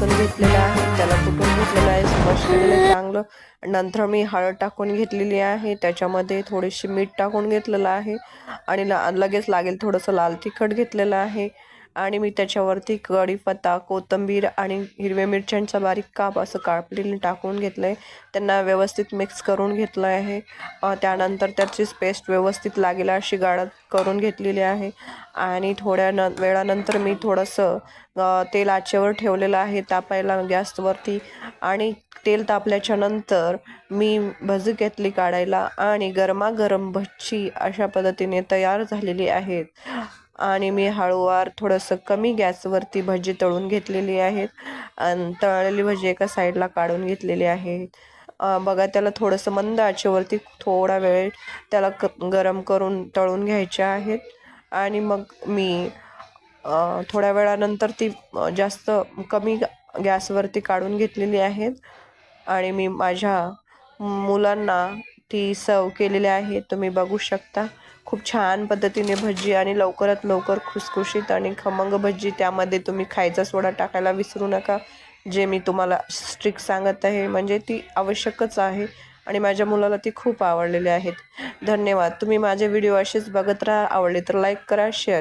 लसूण घेतलेला आहे, त्याला कुटून घेतलेलं आहे, स्मॅश केलेलं आहे चांगलं. नंतर मी हळद टाकून घेतलेली आहे, त्याच्यामध्ये थोडीशी मीठ टाकून घेतलेलं आहे आणि लगेच लागेल थोडंसं लाल तिखट घेतलेलं आहे आणि मी त्याच्यावरती कढीपत्ता, कोथिंबीर आणि हिरव्या मिरच्यांचा बारीक काप असं कापलेलं टाकून घेतलं आहे. त्यांना व्यवस्थित मिक्स करून घेतलं आहे. त्यानंतर त्याचीच पेस्ट व्यवस्थित लागेल अशी गाळण करून घेतलेली आहे आणि थोड्या वेळानंतर मी थोडंसं तेल आचेवर ठेवलेलं आहे तापायला गॅसवरती आणि तेल तापल्याच्या नंतर मी भजी घेतली काढायला आणि गरमागरम भजी अशा पद्धतीने तयार झालेली आहेत. आणि मी हळूवार थोडंसं कमी गॅसवरती भजी तळून घेतलेली आहेत आणि तळलेली भजी एका साईडला काढून घेतलेली आहे. बघा त्याला थोडंसं मंद आचेवरती थोडा वेळ त्याला गरम करून तळून घ्यायचे आहेत आणि मग मी थोड्या वेळानंतर ती जास्त कमी गॅसवरती काढून घेतलेली आहेत आणि मी माझ्या मुलांना ती सर्व केलेली आहे. तुम्ही बघू शकता खूप छान पद्धतीने भजी आणि लवकरात लवकर खुसखुशीत आणि खमंग भजी. त्यामध्ये तुम्ही खायचा सोडा टाकायला विसरू नका, जे मी तुम्हाला स्ट्रिक सांगत आहे, म्हणजे ती आवश्यकच आहे आणि माझ्या मुलाला ती खूप आवडलेली आहेत. धन्यवाद. तुम्ही माझे व्हिडिओ असेच बघत राहा. आवडले तर लाईक करा, शेअर